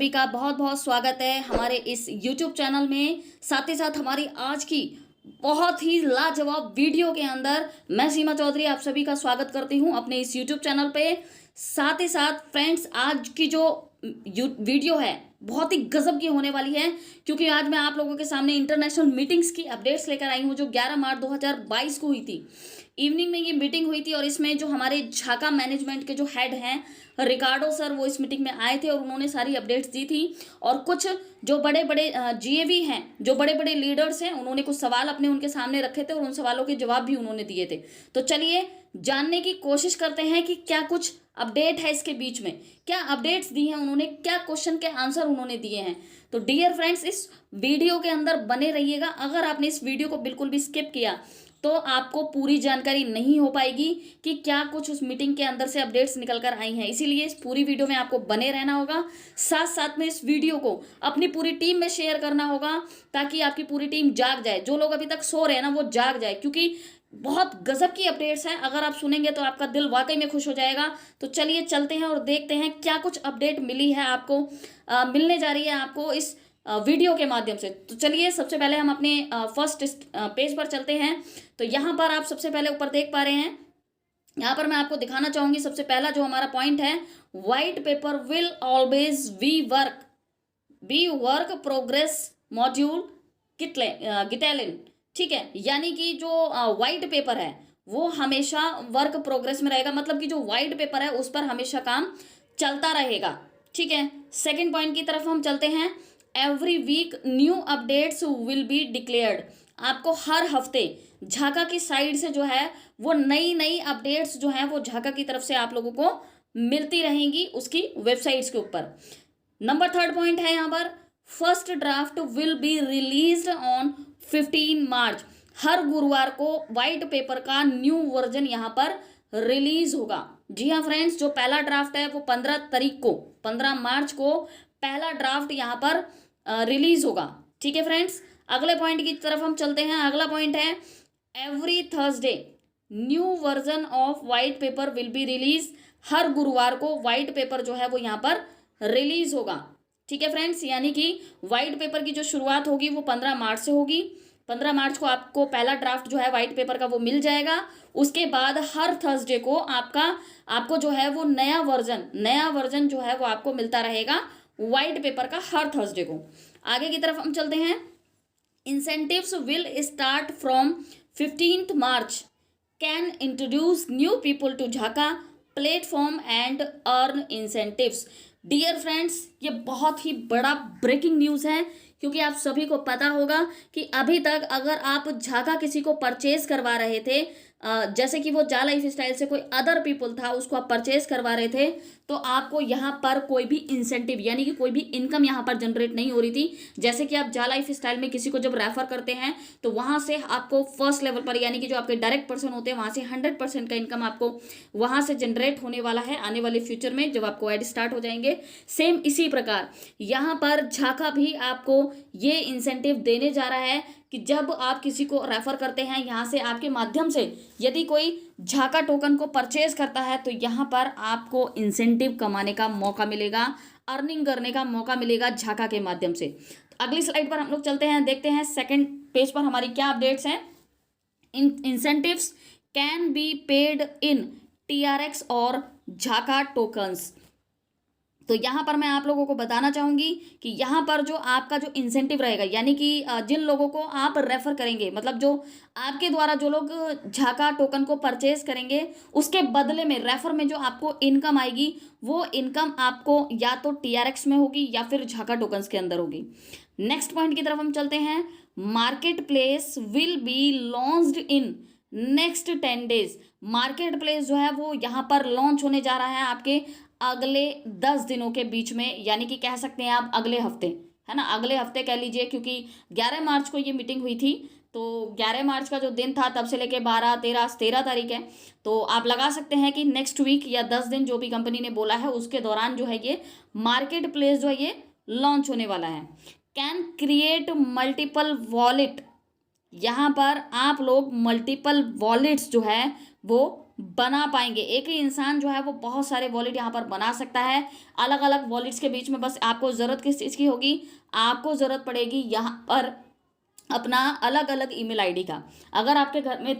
सभी का बहुत बहुत स्वागत है हमारे इस YouTube चैनल में। साथ ही साथ हमारी आज की बहुत ही लाजवाब वीडियो के अंदर मैं सीमा चौधरी आप सभी का स्वागत करती हूं अपने इस YouTube चैनल पे। साथ ही साथ फ्रेंड्स, आज की जो वीडियो है बहुत ही गजब की होने वाली है, क्योंकि आज मैं आप लोगों के सामने इंटरनेशनल मीटिंग्स की अपडेट्स लेकर आई हूं जो 11 मार्च 2022 को हुई थी। इवनिंग में ये मीटिंग हुई थी और इसमें जो हमारे झाका मैनेजमेंट के जो हेड हैं रिकार्डो सर, वो इस मीटिंग में आए थे और उन्होंने सारी अपडेट्स दी थी। और कुछ जो बड़े बड़े जीएवी हैं, जो बड़े बड़े लीडर्स हैं, उन्होंने कुछ सवाल अपने उनके सामने रखे थे और उन सवालों के जवाब भी उन्होंने दिए थे। तो चलिए जानने की कोशिश करते हैं कि क्या कुछ अपडेट है इसके बीच में, क्या अपडेट्स दी हैं उन्होंने, क्या क्वेश्चन के आंसर उन्होंने दिए हैं। तो डियर फ्रेंड्स, इस वीडियो के अंदर बने रहिएगा। अगर आपने इस वीडियो को बिल्कुल भी स्किप किया तो आपको पूरी जानकारी नहीं हो पाएगी कि क्या कुछ उस मीटिंग के अंदर से अपडेट्स निकल कर आई हैं। इसीलिए इस पूरी वीडियो में आपको बने रहना होगा। साथ साथ में इस वीडियो को अपनी पूरी टीम में शेयर करना होगा ताकि आपकी पूरी टीम जाग जाए। जो लोग अभी तक सो रहे हैं ना, वो जाग जाए, क्योंकि बहुत गजब की अपडेट्स हैं। अगर आप सुनेंगे तो आपका दिल वाकई में खुश हो जाएगा। तो चलिए चलते हैं और देखते हैं क्या कुछ अपडेट मिली है आपको, मिलने जा रही है आपको इस वीडियो के माध्यम से। तो चलिए सबसे पहले हम अपने फर्स्ट पेज पर चलते हैं। तो यहाँ पर आप सबसे पहले ऊपर देख पा रहे हैं, यहाँ पर मैं आपको दिखाना चाहूंगी सबसे पहला जो हमारा पॉइंट है, white paper will always be work progress module गिटेलिन। ठीक है, यानी कि जो व्हाइट पेपर है वो हमेशा वर्क प्रोग्रेस में रहेगा, मतलब कि जो व्हाइट पेपर है उस पर हमेशा काम चलता रहेगा। ठीक है, सेकंड पॉइंट की तरफ हम चलते हैं। Every week new updates will be declared. आपको हर हफ्ते झाका की साइड से जो है वो नई नई अपडेट्स जो हैं वो झाका की तरफ से आप लोगों को मिलती रहेंगी उसकी वेबसाइट्स के ऊपर। नंबर थर्ड पॉइंट है यहाँ पर, first draft will be released on 15 मार्च। हर गुरुवार को व्हाइट पेपर का न्यू वर्जन यहाँ पर रिलीज होगा। जी हाँ फ्रेंड्स, जो पहला ड्राफ्ट है वो 15 मार्च को पहला ड्राफ्ट यहाँ पर रिलीज होगा। ठीक है फ्रेंड्स, अगले पॉइंट की तरफ हम चलते हैं। अगला पॉइंट है, every Thursday new version of white paper will be release. हर गुरुवार को व्हाइट पेपर जो है वो यहाँ पर रिलीज होगा। ठीक है फ्रेंड्स, यानी कि व्हाइट पेपर की जो शुरुआत होगी वो 15 मार्च से होगी। 15 मार्च को आपको पहला ड्राफ्ट जो है व्हाइट पेपर का वो मिल जाएगा। उसके बाद हर थर्सडे को आपको जो है वो नया वर्जन जो है वो आपको मिलता रहेगा व्हाइट पेपर का हर थर्सडे को। आगे की तरफ हम चलते हैं। Incentives will start from 15 March, can introduce new people to Jhaka platform and earn incentives. Dear friends, ये बहुत ही बड़ा ब्रेकिंग न्यूज़ है, क्योंकि आप सभी को पता होगा कि अभी तक अगर आप झाका किसी को परचेज करवा रहे थे, जैसे कि वो जा लाइफ स्टाइल से कोई अदर पीपल था उसको आप परचेज करवा रहे थे, तो आपको यहाँ पर कोई भी इंसेंटिव यानी कि कोई भी इनकम यहाँ पर जनरेट नहीं हो रही थी। जैसे कि आप जा लाइफ स्टाइल में किसी को जब रेफर करते हैं तो वहाँ से आपको फर्स्ट लेवल पर, यानी कि जो आपके डायरेक्ट पर्सन होते हैं, वहाँ से 100% का इनकम आपको वहाँ से जनरेट होने वाला है आने वाले फ्यूचर में जब आपको ऐड स्टार्ट हो जाएंगे। सेम इसी प्रकार यहाँ पर झाका भी आपको ये इंसेंटिव देने जा रहा है कि जब आप किसी को रेफर करते हैं यहाँ से, आपके माध्यम से यदि कोई झाका टोकन को परचेज करता है, तो यहाँ पर आपको इंसेंटिव कमाने का मौका मिलेगा, अर्निंग करने का मौका मिलेगा झाका के माध्यम से। तो अगली स्लाइड पर हम लोग चलते हैं, देखते हैं सेकंड पेज पर हमारी क्या अपडेट्स हैं। Incentives can be paid in TRX और झाका टोकन्स। तो यहाँ पर मैं आप लोगों को बताना चाहूँगी कि यहाँ पर जो आपका जो इंसेंटिव रहेगा, यानी कि जिन लोगों को आप रेफ़र करेंगे, मतलब जो आपके द्वारा जो लोग झाका टोकन को परचेज करेंगे, उसके बदले में रेफर में जो आपको इनकम आएगी वो इनकम आपको या तो TRX में होगी या फिर झाका टोकन्स के अंदर होगी। नेक्स्ट पॉइंट की तरफ हम चलते हैं। Market place will be launched in next 10 days. Market place जो है वो यहाँ पर लॉन्च होने जा रहा है आपके अगले 10 दिनों के बीच में, यानी कि कह सकते हैं आप अगले हफ्ते, है ना, अगले हफ्ते कह लीजिए, क्योंकि 11 मार्च को ये मीटिंग हुई थी। तो 11 मार्च का जो दिन था तब से लेके 13 तारीख है, तो आप लगा सकते हैं कि नेक्स्ट वीक या 10 दिन जो भी कंपनी ने बोला है उसके दौरान जो है ये मार्केट प्लेस जो है ये लॉन्च होने वाला है। Can create multiple wallet. यहाँ पर आप लोग मल्टीपल वॉलेट्स जो है वो बना पाएंगे। एक ही इंसान जो है वो बहुत सारे वॉलेट यहाँ पर बना सकता है। अलग अलग वॉलेट्स के बीच में बस आपको ज़रूरत किस चीज़ की होगी, आपको ज़रूरत पड़ेगी यहाँ पर अपना अलग अलग ईमेल आईडी का। अगर आपके घर में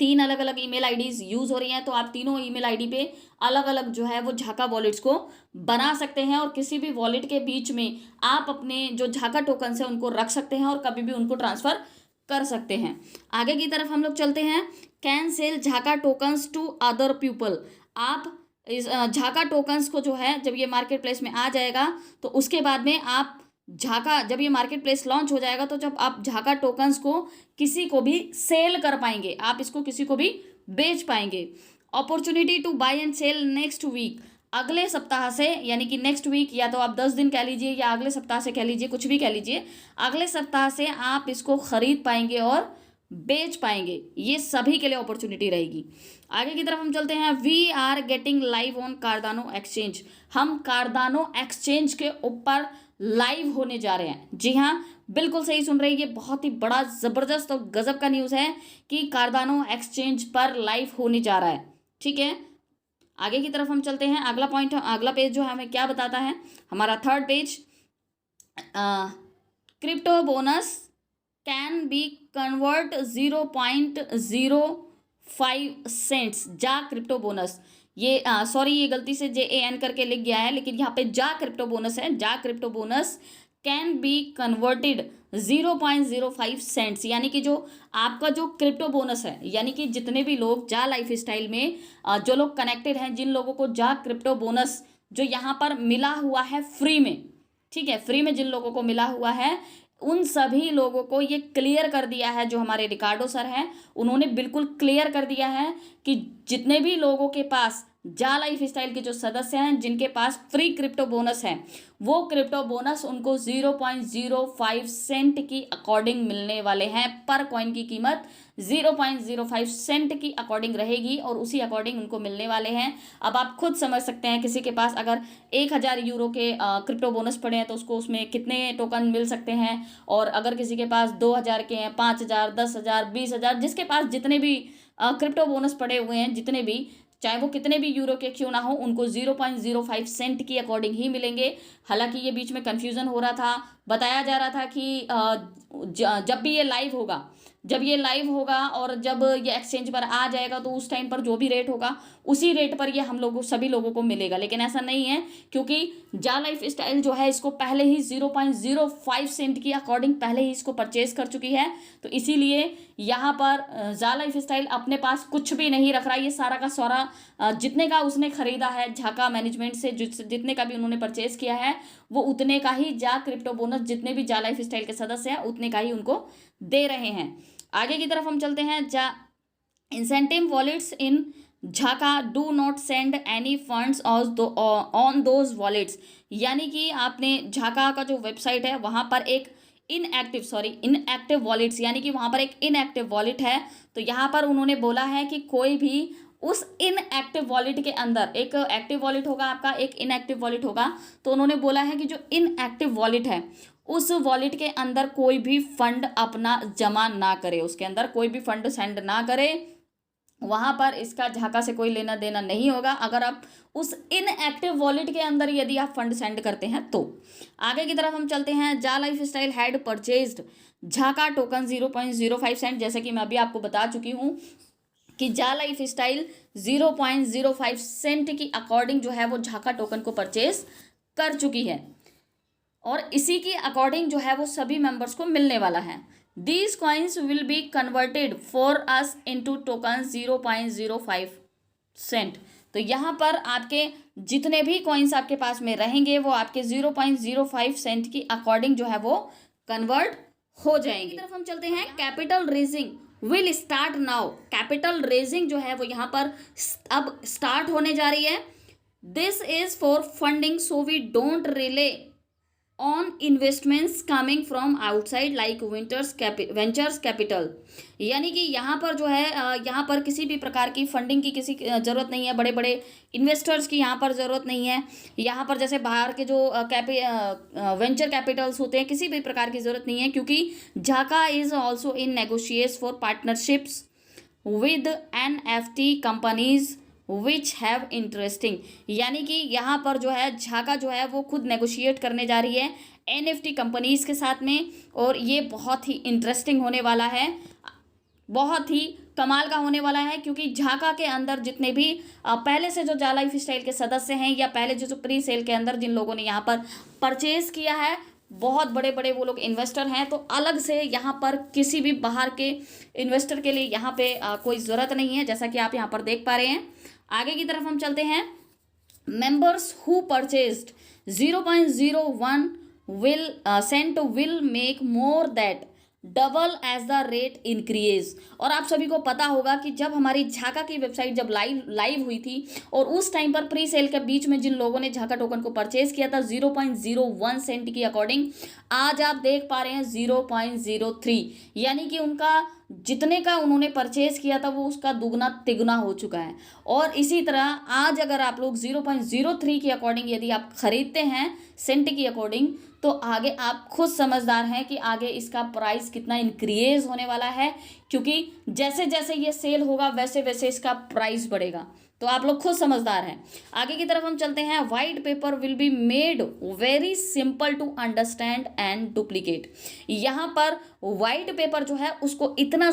3 अलग अलग ईमेल आईडीज़ यूज़ हो रही हैं तो आप तीनों ईमेल आईडी पे अलग अलग जो है वो झाका वॉलेट्स को बना सकते हैं, और किसी भी वॉलेट के बीच में आप अपने जो झाका टोकन्स हैं उनको रख सकते हैं और कभी भी उनको ट्रांसफ़र कर सकते हैं। आगे की तरफ हम लोग चलते हैं। कैन सेल झाका टोकन्स टू अदर पीपल। आप इस झाका टोकन्स को जो है जब ये मार्केट प्लेस में आ जाएगा तो उसके बाद में आप झाका, जब ये मार्केट प्लेस लॉन्च हो जाएगा तो जब आप झाका टोकन्स को किसी को भी सेल कर पाएंगे, आप इसको किसी को भी बेच पाएंगे। Opportunity to buy and sell next week. अगले सप्ताह से, यानी कि नेक्स्ट वीक, या तो आप 10 दिन कह लीजिए या अगले सप्ताह से कह लीजिए, कुछ भी कह लीजिए, अगले सप्ताह से आप इसको खरीद पाएंगे और बेच पाएंगे। ये सभी के लिए अपॉर्चुनिटी रहेगी। आगे की तरफ हम चलते हैं। We are getting live on Cardano exchange. हम कार्डानो एक्सचेंज के ऊपर लाइव होने जा रहे हैं। जी हाँ, बिल्कुल सही सुन रहे हैं। ये बहुत ही बड़ा ज़बरदस्त और गजब का न्यूज़ है कि कार्डानो एक्सचेंज पर लाइव होने जा रहा है। ठीक है, आगे की तरफ हम चलते हैं। अगला पॉइंट, अगला पेज जो है हमें क्या बताता है, हमारा third page, crypto bonus can be convert 0.05 cents. जा क्रिप्टो बोनस, ये सॉरी, ये गलती से JAN करके लिख गया है, लेकिन यहाँ पे जा क्रिप्टो बोनस है। जा crypto bonus can be converted 0.05 cents, यानी कि जो आपका जो क्रिप्टो बोनस है, यानी कि जितने भी लोग जा लाइफ स्टाइल में जो लोग कनेक्टेड हैं, जिन लोगों को जा क्रिप्टो बोनस जो यहाँ पर मिला हुआ है फ्री में, ठीक है, फ्री में जिन लोगों को मिला हुआ है, उन सभी लोगों को ये क्लियर कर दिया है, जो हमारे रिकार्डो सर हैं उन्होंने बिल्कुल क्लियर कर दिया है कि जितने भी लोगों के पास जा लाइफ स्टाइल के जो सदस्य हैं, जिनके पास फ्री क्रिप्टो बोनस है, वो क्रिप्टो बोनस उनको 0.05 सेंट की अकॉर्डिंग मिलने वाले हैं। पर कॉइन की कीमत 0.05 सेंट की अकॉर्डिंग रहेगी और उसी अकॉर्डिंग उनको मिलने वाले हैं। अब आप खुद समझ सकते हैं, किसी के पास अगर 1000 यूरो के क्रिप्टो बोनस पड़े हैं तो उसको उसमें कितने टोकन मिल सकते हैं, और अगर किसी के पास 2000 के हैं, 5000, 10,000, 20,000, जिसके पास जितने भी क्रिप्टो बोनस पड़े हुए हैं, जितने भी, चाहे वो कितने भी यूरो के क्यों ना हो, उनको 0.05 सेंट की अकॉर्डिंग ही मिलेंगे। हालांकि ये बीच में कन्फ्यूज़न हो रहा था, बताया जा रहा था कि जब भी ये लाइव होगा, जब ये लाइव होगा और जब ये एक्सचेंज पर आ जाएगा तो उस टाइम पर जो भी रेट होगा उसी रेट पर ये हम लोगों सभी लोगों को मिलेगा, लेकिन ऐसा नहीं है, क्योंकि जा लाइफ स्टाइल जो है इसको पहले ही 0.05 सेंट की अकॉर्डिंग पहले ही इसको परचेज कर चुकी है। तो इसीलिए यहाँ पर जा लाइफ स्टाइल अपने पास कुछ भी नहीं रख रहा, ये सारा का सारा जितने का उसने खरीदा है झाका मैनेजमेंट से, जितने का भी उन्होंने परचेज किया है, वो उतने का ही जा क्रिप्टो बोनस जितने भी जा लाइफ स्टाइल के सदस्य हैं उतने का ही उनको दे रहे हैं। आगे की तरफ हम चलते हैं। जा इंसेंटिव वॉलेट्स इन झाका do not send any funds on those wallets, यानी कि आपने झाका का जो वेबसाइट है वहाँ पर एक इनएक्टिव वॉलेट्स, यानी कि वहाँ पर एक इनएक्टिव वॉलेट है। तो यहाँ पर उन्होंने बोला है कि कोई भी उस इनएक्टिव वॉलेट के अंदर, एक एक्टिव वॉलेट होगा आपका, एक इनएक्टिव वॉलेट होगा, तो उन्होंने बोला है कि जो इनएक्टिव वॉलेट है उस वॉलेट के अंदर कोई भी फंड अपना जमा ना करे, उसके अंदर कोई भी फंड सेंड ना करे, वहाँ पर इसका झाका से कोई लेना देना नहीं होगा अगर आप उस इनएक्टिव वॉलेट के अंदर यदि आप फंड सेंड करते हैं तो। आगे की तरफ हम चलते हैं। जा लाइफ स्टाइल हैड परचेज्ड झाका टोकन 0.05 सेंट, जैसे कि मैं अभी आपको बता चुकी हूँ कि जा लाइफ स्टाइल 0.05 सेंट की अकॉर्डिंग जो है वो झाका टोकन को परचेज कर चुकी है, और इसी की अकॉर्डिंग जो है वो सभी मेंबर्स को मिलने वाला है। These coins will be converted for us into token 0.05 cent. तो यहाँ पर आपके जितने भी कॉइन्स आपके पास में रहेंगे वो आपके 0.05 सेंट की अकॉर्डिंग जो है वो कन्वर्ट हो जाएंगे। तरफ हम चलते हैं। Capital raising will start now. Capital raising जो है वो यहाँ पर अब स्टार्ट होने जा रही है। This is for funding, so we don't rely on investments coming from outside like ventures capital, यानी कि यहाँ पर जो है यहाँ पर किसी भी प्रकार की फंडिंग की किसी ज़रूरत नहीं है, बड़े बड़े इन्वेस्टर्स की यहाँ पर ज़रूरत नहीं है। यहाँ पर जैसे बाहर के जो वेंचर कैपिटल्स होते हैं, किसी भी प्रकार की ज़रूरत नहीं है, क्योंकि झाका is also in negotiates for partnerships with NFT companies which have interesting, यानी कि यहाँ पर जो है झाका जो है वो खुद नेगोशिएट करने जा रही है NFT कंपनीज के साथ में, और ये बहुत ही इंटरेस्टिंग होने वाला है, बहुत ही कमाल का होने वाला है, क्योंकि झाका के अंदर जितने भी पहले से जो जा लाइफ स्टाइल के सदस्य हैं या पहले जो प्री सेल के अंदर जिन लोगों ने यहाँ पर परचेज किया है, बहुत बड़े बड़े वो लोग इन्वेस्टर हैं, तो अलग से यहाँ पर किसी भी बाहर के इन्वेस्टर के लिए यहाँ पे कोई ज़रूरत नहीं है, जैसा कि आप यहाँ पर देख पा रहे हैं। आगे की तरफ हम चलते हैं। Members who purchased 0.01 will cent will make more that double as the rate increase. और आप सभी को पता होगा कि जब हमारी झाका की वेबसाइट जब लाइव हुई थी और उस टाइम पर प्री सेल के बीच में जिन लोगों ने झाका टोकन को परचेज किया था 0.01 सेंट की अकॉर्डिंग, आज आप देख पा रहे हैं 0.03, यानी कि उनका जितने का उन्होंने परचेज किया था वो उसका दुगना तिगुना हो चुका है। और इसी तरह आज अगर आप लोग 0.03 की अकॉर्डिंग यदि आप खरीदते हैं सेंट की अकॉर्डिंग, तो आगे आप खुद समझदार हैं कि आगे इसका प्राइस कितना इंक्रीज होने वाला है, क्योंकि जैसे जैसे ये सेल होगा वैसे वैसे इसका प्राइस बढ़ेगा, तो आप लोग खुद समझदार हैं। आगे की तरफ हम चलते हैं। White paper will be made very simple to understand and duplicate. यहाँ पर वाइट पेपर जो है उसको इतना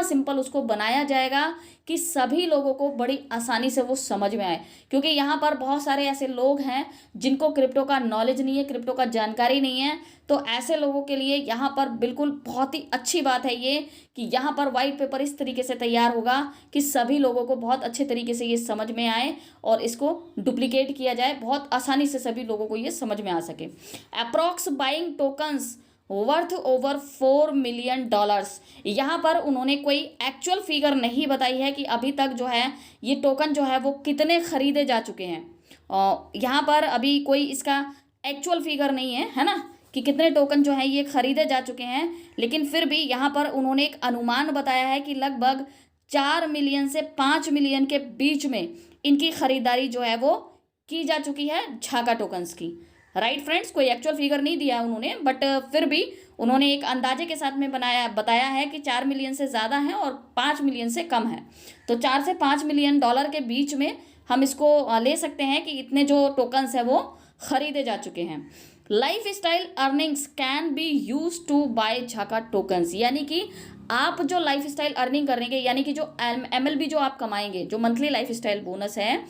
सिंपल उसको बनाया जाएगा कि सभी लोगों को बड़ी आसानी से वो समझ में आए, क्योंकि यहाँ पर बहुत सारे ऐसे लोग हैं जिनको क्रिप्टो का नॉलेज नहीं है, क्रिप्टो का जानकारी नहीं है, तो ऐसे लोगों के लिए यहाँ पर बिल्कुल बहुत ही अच्छी बात है ये कि यहाँ पर वाइट पेपर इस तरीके से तैयार होगा कि सभी लोगों को बहुत अच्छे तरीके से ये समझ में आए और इसको डुप्लीकेट किया जाए, बहुत आसानी से सभी लोगों को ये समझ में आ सके। Approx buying tokens worth over $4 million. यहाँ पर उन्होंने कोई एक्चुअल फिगर नहीं बताई है कि अभी तक जो है ये टोकन जो है वो कितने खरीदे जा चुके हैं, और यहाँ पर अभी कोई इसका एक्चुअल फिगर नहीं है ना, कि कितने टोकन जो है ये खरीदे जा चुके हैं, लेकिन फिर भी यहाँ पर उन्होंने एक अनुमान बताया है कि लगभग 4 मिलियन से 5 मिलियन के बीच में इनकी खरीदारी जो है वो की जा चुकी है झाका टोकन्स की। राइट फ्रेंड्स, कोई एक्चुअल फिगर नहीं दिया उन्होंने, बट फिर भी उन्होंने एक अंदाजे के साथ में बताया है कि 4 मिलियन से ज़्यादा है और 5 मिलियन से कम है, तो 4 से 5 मिलियन डॉलर के बीच में हम इसको ले सकते हैं कि इतने जो टोकन्स है वो खरीदे जा चुके हैं। Life style earnings can be use to buy झाका टोकन्स, यानी कि आप जो लाइफ स्टाइल अर्निंग करेंगे, यानी कि जो MLB जो आप कमाएंगे, जो मंथली लाइफ स्टाइल बोनस है,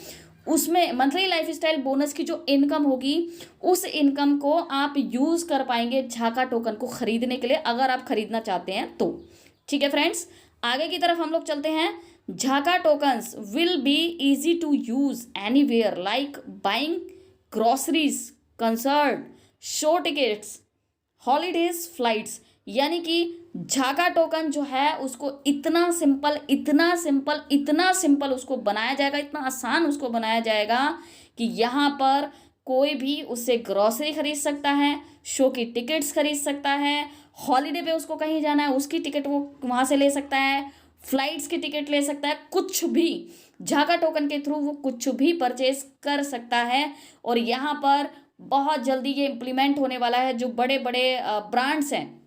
उसमें मंथली लाइफ स्टाइल बोनस की जो इनकम होगी उस इनकम को आप यूज़ कर पाएंगे झाका टोकन को खरीदने के लिए, अगर आप खरीदना चाहते हैं तो। ठीक है फ्रेंड्स, आगे की तरफ हम लोग चलते हैं। झाका tokens will be easy to use anywhere like buying groceries, concert, show tickets, holidays, flights, यानी कि झाका टोकन जो है उसको इतना सिंपल उसको बनाया जाएगा, इतना आसान उसको बनाया जाएगा कि यहाँ पर कोई भी उससे ग्रॉसरी खरीद सकता है, शो की टिकट्स खरीद सकता है, हॉलीडे पे उसको कहीं जाना है उसकी टिकट वो वहाँ से ले सकता है, फ्लाइट्स की टिकट ले सकता है, कुछ भी झाका टोकन के थ्रू वो कुछ भी परचेज कर सकता है। और यहाँ पर बहुत जल्दी ये इम्प्लीमेंट होने वाला है, जो बड़े बड़े ब्रांड्स हैं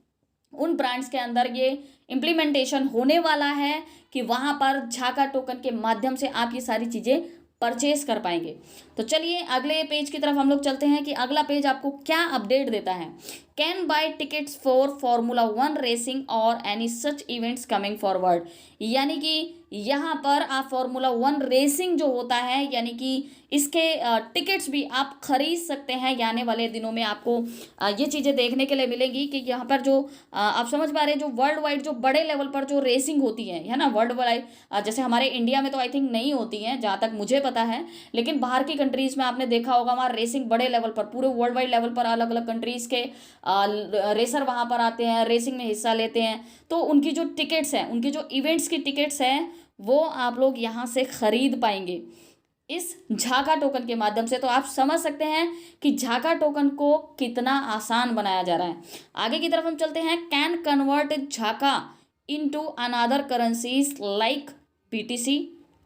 उन ब्रांड्स के अंदर ये इम्प्लीमेंटेशन होने वाला है कि वहाँ पर झाका टोकन के माध्यम से आप ये सारी चीज़ें परचेज कर पाएंगे। तो चलिए अगले पेज की तरफ हम लोग चलते हैं कि अगला पेज आपको क्या अपडेट देता है। Can buy tickets for Formula 1 racing और any such events coming forward, यानी कि यहाँ पर आप Formula 1 रेसिंग जो होता है, यानी कि इसके टिकट्स भी आप खरीद सकते हैं। आने वाले दिनों में आपको ये चीज़ें देखने के लिए मिलेंगी कि यहाँ पर जो आप समझ पा रहे हैं, जो वर्ल्ड वाइड जो बड़े लेवल पर जो रेसिंग होती है ना, वर्ल्ड वाइड, जैसे हमारे इंडिया में तो आई थिंक नहीं होती हैं जहाँ तक मुझे पता है, लेकिन बाहर की कंट्रीज़ में आपने देखा होगा वहाँ रेसिंग बड़े लेवल पर, पूरे वर्ल्ड वाइड लेवल पर अलग अलग कंट्रीज़ के रेसर वहाँ पर आते हैं, रेसिंग में हिस्सा लेते हैं, तो उनकी जो टिकट्स हैं, उनकी जो इवेंट्स की टिकट्स हैं वो आप लोग यहाँ से खरीद पाएंगे इस झाका टोकन के माध्यम से। तो आप समझ सकते हैं कि झाका टोकन को कितना आसान बनाया जा रहा है। आगे की तरफ हम चलते हैं। कैन कन्वर्ट झाका into another currencies like BTC,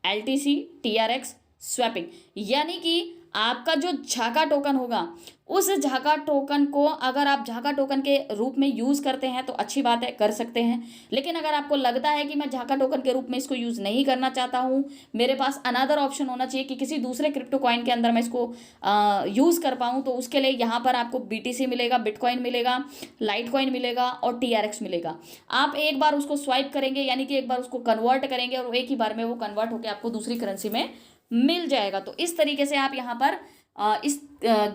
LTC, TRX, swapping, यानी कि आपका जो झाका टोकन होगा उस झाका टोकन को अगर आप झाका टोकन के रूप में यूज़ करते हैं तो अच्छी बात है, कर सकते हैं। लेकिन अगर आपको लगता है कि मैं झाका टोकन के रूप में इसको यूज़ नहीं करना चाहता हूँ, मेरे पास अनदर ऑप्शन होना चाहिए कि किसी दूसरे क्रिप्टो कॉइन के अंदर मैं इसको यूज़ कर पाऊँ, तो उसके लिए यहाँ पर आपको BTC मिलेगा, बिटकॉइन मिलेगा, लाइट कॉइन मिलेगा और TRX मिलेगा। आप एक बार उसको स्वाइप करेंगे, यानी कि एक बार उसको कन्वर्ट करेंगे और एक ही बार में वो कन्वर्ट होकर आपको दूसरी करेंसी में मिल जाएगा। तो इस तरीके से आप यहाँ पर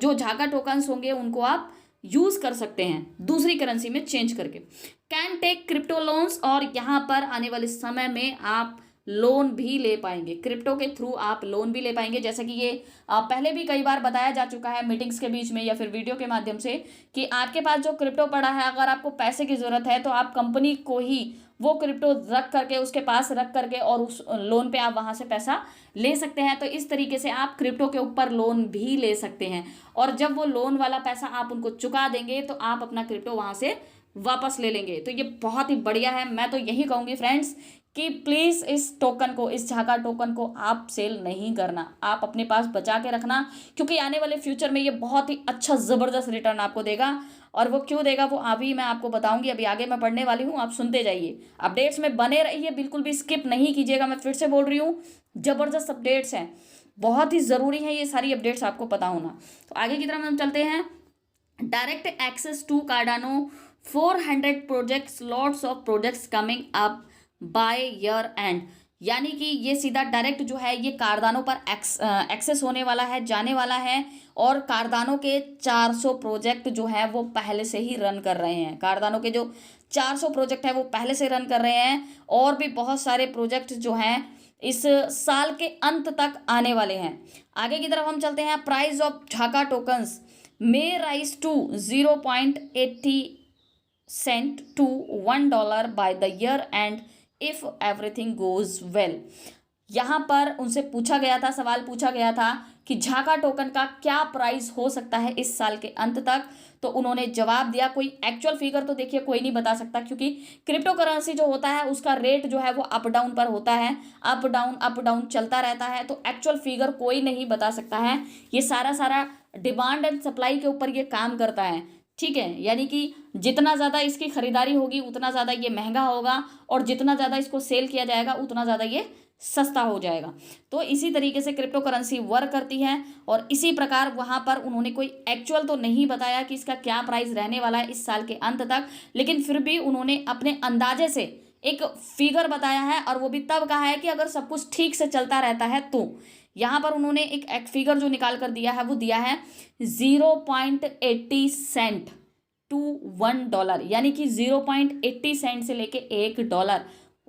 जो झाका टोकन्स होंगे उनको आप यूज़ कर सकते हैं दूसरी करेंसी में चेंज करके। कैन टेक क्रिप्टो लोन्स, और यहाँ पर आने वाले समय में आप लोन भी ले पाएंगे, क्रिप्टो के थ्रू आप लोन भी ले पाएंगे। जैसे कि ये पहले भी कई बार बताया जा चुका है मीटिंग्स के बीच में या फिर वीडियो के माध्यम से कि आपके पास जो क्रिप्टो पड़ा है, अगर आपको पैसे की ज़रूरत है तो आप कंपनी को ही वो क्रिप्टो रख करके, उसके पास रख करके और उस लोन पे आप वहाँ से पैसा ले सकते हैं। तो इस तरीके से आप क्रिप्टो के ऊपर लोन भी ले सकते हैं, और जब वो लोन वाला पैसा आप उनको चुका देंगे तो आप अपना क्रिप्टो वहाँ से वापस ले लेंगे। तो ये बहुत ही बढ़िया है। मैं तो यही कहूँगी फ्रेंड्स कि प्लीज़ इस टोकन को, इस झाका टोकन को आप सेल नहीं करना, आप अपने पास बचा के रखना, क्योंकि आने वाले फ्यूचर में ये बहुत ही अच्छा ज़बरदस्त रिटर्न आपको देगा। और वो क्यों देगा वो अभी मैं आपको बताऊंगी, अभी आगे मैं पढ़ने वाली हूँ, आप सुनते जाइए। अपडेट्स में बने रहिए, बिल्कुल भी स्किप नहीं कीजिएगा। मैं फिर से बोल रही हूँ, ज़बरदस्त अपडेट्स हैं, बहुत ही ज़रूरी है ये सारी अपडेट्स आपको पता होना। तो आगे की तरफ हम चलते हैं। Direct access to Cardano 400 projects, lots of projects coming up by year end, यानी कि ये सीधा डायरेक्ट जो है ये कार्डानो पर एक्सेस होने वाला है, जाने वाला है। और कार्डानो के 400 प्रोजेक्ट जो है वो पहले से ही रन कर रहे हैं, कार्डानो के जो 400 प्रोजेक्ट है वो पहले से रन कर रहे हैं, और भी बहुत सारे प्रोजेक्ट जो हैं इस साल के अंत तक आने वाले हैं। आगे की तरफ हम चलते हैं। प्राइस ऑफ झाका tokens may rise to 0.80 cent to $1 by the year end if everything goes well. यहाँ पर उनसे पूछा गया था, सवाल पूछा गया था कि झाका टोकन का क्या प्राइस हो सकता है इस साल के अंत तक, तो उन्होंने जवाब दिया। कोई एक्चुअल फिगर तो देखिए कोई नहीं बता सकता, क्योंकि क्रिप्टो करेंसी जो होता है उसका रेट जो है वो अप डाउन पर होता है, अप डाउन चलता रहता है। तो एक्चुअल फिगर कोई नहीं बता सकता है, ये सारा डिमांड एंड सप्लाई के ऊपर ये काम करता है, ठीक है। यानी कि जितना ज़्यादा इसकी खरीदारी होगी उतना ज़्यादा ये महंगा होगा, और जितना ज़्यादा इसको सेल किया जाएगा उतना ज़्यादा ये सस्ता हो जाएगा। तो इसी तरीके से क्रिप्टो करेंसी वर्क करती है, और इसी प्रकार वहाँ पर उन्होंने कोई एक्चुअल तो नहीं बताया कि इसका क्या प्राइस रहने वाला है इस साल के अंत तक, लेकिन फिर भी उन्होंने अपने अंदाजे से एक फिगर बताया है, और वो भी तब कहा है कि अगर सब कुछ ठीक से चलता रहता है तो। यहाँ पर उन्होंने एक फिगर जो निकाल कर दिया है वो दिया है 0.80 सेंट टू $1, यानी कि 0.80 सेंट से लेके $1।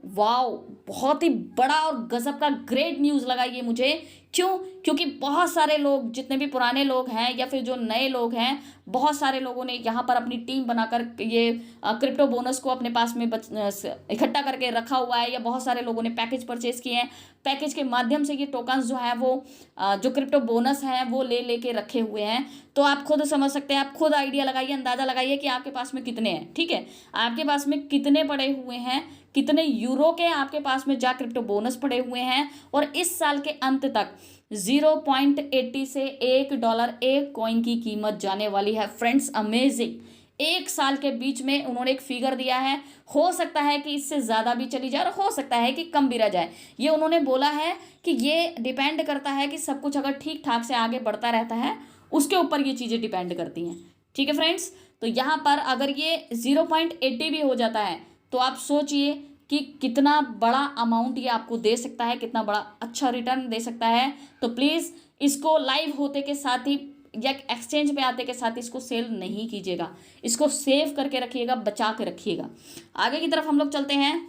वाओ, बहुत ही बड़ा और गजब का ग्रेट न्यूज़ लगा ये मुझे। क्यों? क्योंकि बहुत सारे लोग, जितने भी पुराने लोग हैं या फिर जो नए लोग हैं, बहुत सारे लोगों ने यहाँ पर अपनी टीम बनाकर ये क्रिप्टो बोनस को अपने पास में इकट्ठा करके रखा हुआ है, या बहुत सारे लोगों ने पैकेज परचेज किए हैं, पैकेज के माध्यम से ये टोकन्स जो है वो जो क्रिप्टो बोनस है वो ले के रखे हुए हैं। तो आप खुद समझ सकते हैं, आप खुद आइडिया लगाइए, अंदाज़ा लगाइए कि आपके पास में कितने हैं, ठीक है, आपके पास में कितने पड़े हुए हैं, कितने यूरो के आपके पास में जा क्रिप्टो बोनस पड़े हुए हैं। और इस साल के अंत तक 0.80 से $1 एक कॉइन की कीमत जाने वाली है फ्रेंड्स। अमेजिंग, एक साल के बीच में उन्होंने एक फिगर दिया है। हो सकता है कि इससे ज़्यादा भी चली जाए और हो सकता है कि कम भी रह जाए। ये उन्होंने बोला है कि ये डिपेंड करता है कि सब कुछ अगर ठीक ठाक से आगे बढ़ता रहता है, उसके ऊपर ये चीज़ें डिपेंड करती हैं, ठीक है फ्रेंड्स। तो यहाँ पर अगर ये 0.80 भी हो जाता है तो आप सोचिए कि कितना बड़ा अमाउंट ये आपको दे सकता है, कितना बड़ा अच्छा रिटर्न दे सकता है। तो प्लीज़ इसको लाइव होते के साथ ही या एक्सचेंज पे आते के साथ इसको सेल नहीं कीजिएगा, इसको सेव करके रखिएगा, बचा के रखिएगा। आगे की तरफ हम लोग चलते हैं।